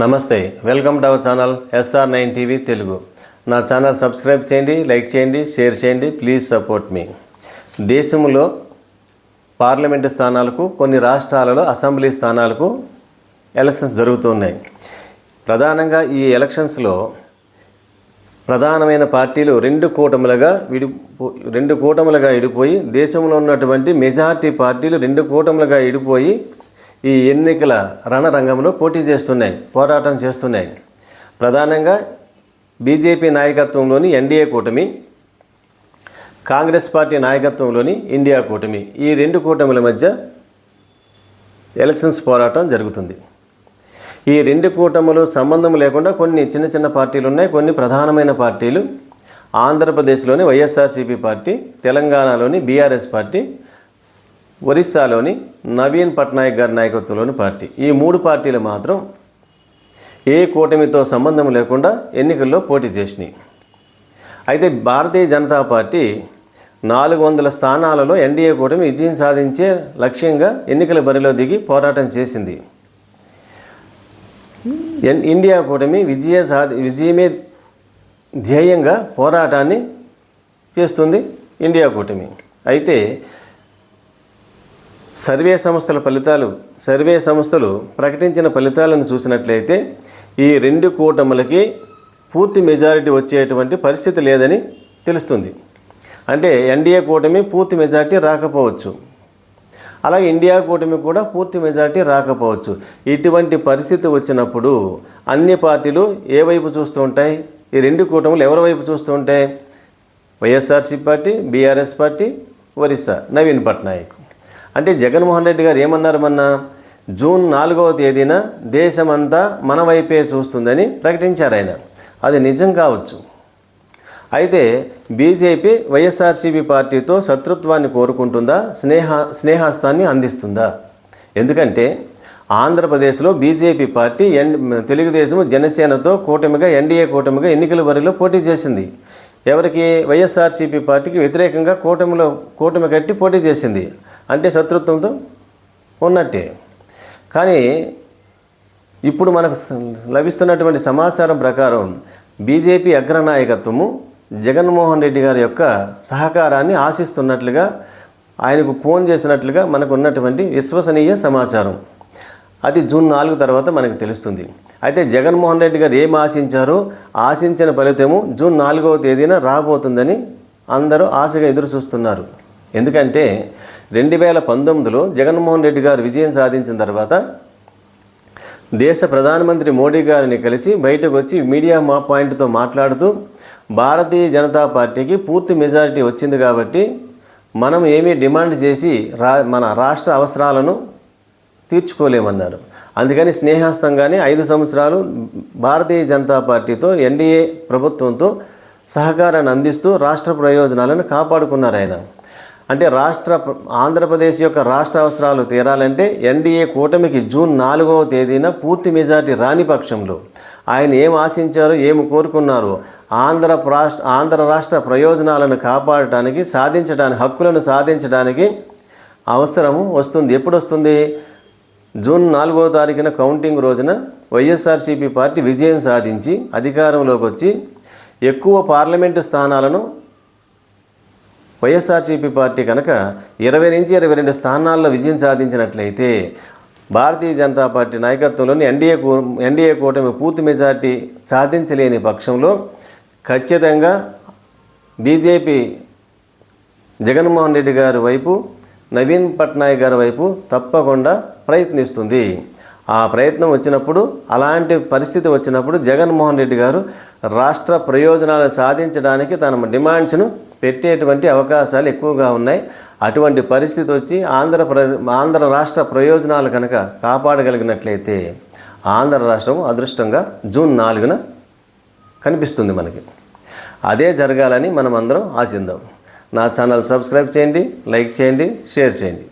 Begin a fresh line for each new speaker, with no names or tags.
నమస్తే, welcome to our channel SR9 TV Telugu. నా channel subscribe చేయండి, లైక్ చేయండి, షేర్ చేయండి. ప్లీజ్ సపోర్ట్ మీ. దేశంలో పార్లమెంటు స్థానాలకు, కొన్ని రాష్ట్రాలలో అసెంబ్లీ స్థానాలకు ఎలక్షన్స్ జరుగుతున్నాయి. ప్రధానంగా ఈ ఎలక్షన్స్లో ప్రధానమైన పార్టీలు రెండు కూటములుగా విడిపోయి, దేశంలో ఉన్నటువంటి మెజారిటీ పార్టీలు రెండు కూటములుగా విడిపోయి ఈ ఎన్నికల రణరంగంలో పోరాటం చేస్తున్నాయి. ప్రధానంగా బీజేపీ నాయకత్వంలోని ఎన్డీఏ కూటమి, కాంగ్రెస్ పార్టీ నాయకత్వంలోని ఇండియా కూటమి, ఈ రెండు కూటముల మధ్య ఎలక్షన్స్ పోరాటం జరుగుతుంది. ఈ రెండు కూటములు సంబంధం లేకుండా కొన్ని చిన్న చిన్న పార్టీలు ఉన్నాయి. కొన్ని ప్రధానమైన పార్టీలు ఆంధ్రప్రదేశ్లోని వైఎస్ఆర్సీపీ పార్టీ, తెలంగాణలోని బీఆర్ఎస్ పార్టీ, ఒరిస్సాలోని నవీన్ పట్నాయక్ గారి నాయకత్వంలోని పార్టీ, ఈ మూడు పార్టీలు మాత్రం ఏ కూటమితో సంబంధం లేకుండా ఎన్నికల్లో పోటీ చేసినాయి. అయితే భారతీయ జనతా పార్టీ 400 స్థానాలలో ఎన్డీఏ కూటమి విజయం సాధించే లక్ష్యంగా ఎన్నికల బరిలో దిగి పోరాటం చేసింది. ఇండియా కూటమి విజయమే ధ్యేయంగా పోరాటాన్ని చేస్తుంది ఇండియా కూటమి. అయితే సర్వే సంస్థలు ప్రకటించిన ఫలితాలను చూసినట్లయితే ఈ రెండు కూటములకి పూర్తి మెజారిటీ వచ్చేటువంటి పరిస్థితి లేదని తెలుస్తుంది. అంటే ఎన్డీఏ కూటమి పూర్తి మెజారిటీ రాకపోవచ్చు, అలాగే ఇండియా కూటమి కూడా పూర్తి మెజారిటీ రాకపోవచ్చు. ఇటువంటి పరిస్థితి వచ్చినప్పుడు అన్ని పార్టీలు ఏ వైపు చూస్తూ ఉంటాయి? ఈ రెండు కూటములు ఎవరి వైపు చూస్తూ ఉంటాయి? YSRCP party, BRS party, Orissa Naveen Patnaik. అంటే జగన్మోహన్ రెడ్డి గారు ఏమన్నారు? జూన్ 4వ తేదీన దేశమంతా మన వైపే చూస్తుందని ప్రకటించారు ఆయన. అది నిజం కావచ్చు. అయితే బీజేపీ వైఎస్ఆర్సీపీ పార్టీతో శత్రుత్వాన్ని కోరుకుంటుందా, స్నేహాస్తాన్ని అందిస్తుందా? ఎందుకంటే ఆంధ్రప్రదేశ్లో బీజేపీ పార్టీ తెలుగుదేశం జనసేనతో కూటమిగా, ఎన్డీఏ కూటమిగా ఎన్నికల బరిలో పోటీ చేసింది. ఎవరికి? వైఎస్ఆర్సీపీ పార్టీకి వ్యతిరేకంగా కూటమి కట్టి పోటీ చేసింది. అంటే శత్రుత్వంతో ఉన్నట్టే. కానీ ఇప్పుడు మనకు లభిస్తున్నటువంటి సమాచారం ప్రకారం బీజేపీ అగ్రనాయకత్వము జగన్మోహన్ రెడ్డి గారి యొక్క సహకారాన్ని ఆశిస్తున్నట్లుగా, ఆయనకు ఫోన్ చేసినట్లుగా మనకు ఉన్నటువంటి విశ్వసనీయ సమాచారం. అది జూన్ 4 తర్వాత మనకు తెలుస్తుంది. అయితే జగన్మోహన్ రెడ్డి గారు ఏం ఆశించారో ఆశించిన ఫలితము జూన్ 4వ తేదీన రాబోతుందని అందరూ ఆశగా ఎదురు చూస్తున్నారు. ఎందుకంటే 2019లో జగన్మోహన్ రెడ్డి గారు విజయం సాధించిన తర్వాత దేశ ప్రధానమంత్రి మోడీ గారిని కలిసి బయటకు వచ్చి మీడియా పాయింట్తో మాట్లాడుతూ, భారతీయ జనతా పార్టీకి పూర్తి మెజారిటీ వచ్చింది కాబట్టి మనం ఏమీ డిమాండ్ చేసి మన రాష్ట్ర అవసరాలను తీర్చుకోలేమన్నారు. అందుకని స్నేహస్తంగానే 5 సంవత్సరాలు భారతీయ జనతా పార్టీతో, ఎన్డీఏ ప్రభుత్వంతో సహకారాన్ని అందిస్తూ రాష్ట్ర ప్రయోజనాలను కాపాడుకున్నారు ఆయన. అంటే ఆంధ్రప్రదేశ్ యొక్క రాష్ట్ర అవసరాలు తీరాలంటే ఎన్డీఏ కూటమికి జూన్ 4వ తేదీన పూర్తి మెజారిటీ రాని పక్షంలో ఆయన ఏం ఆశించారో, ఏమి కోరుకున్నారో, ఆంధ్ర రాష్ట్ర ప్రయోజనాలను కాపాడటానికి, హక్కులను సాధించడానికి అవసరము వస్తుంది. ఎప్పుడు వస్తుంది? జూన్ 4వ తారీఖున కౌంటింగ్ రోజున వైఎస్ఆర్సీపీ పార్టీ విజయం సాధించి అధికారంలోకి వచ్చి ఎక్కువ పార్లమెంటు స్థానాలను వైఎస్ఆర్సీపీ పార్టీ కనుక 20 నుంచి 22 స్థానాల్లో విజయం సాధించినట్లయితే భారతీయ జనతా పార్టీ నాయకత్వంలోని ఎన్డీఏ కూటమి పూర్తి మెజార్టీ సాధించలేని పక్షంలో ఖచ్చితంగా బీజేపీ జగన్మోహన్ రెడ్డి గారి వైపు, నవీన్ పట్నాయక్ గారి వైపు తప్పకుండా ప్రయత్నిస్తుంది. ఆ ప్రయత్నం వచ్చినప్పుడు, అలాంటి పరిస్థితి వచ్చినప్పుడు జగన్మోహన్ రెడ్డి గారు రాష్ట్ర ప్రయోజనాలను సాధించడానికి తన డిమాండ్స్ను పెట్టేటువంటి అవకాశాలు ఎక్కువగా ఉన్నాయి. అటువంటి పరిస్థితి వచ్చి ఆంధ్ర రాష్ట్ర ప్రయోజనాలు కనుక కాపాడగలిగినట్లయితే ఆంధ్ర రాష్ట్రం అదృష్టంగా జూన్ 4న కనిపిస్తుంది మనకి. అదే జరగాలని మనం అందరం ఆశిద్దాం. నా ఛానల్ సబ్స్క్రైబ్ చేయండి, లైక్ చేయండి, షేర్ చేయండి.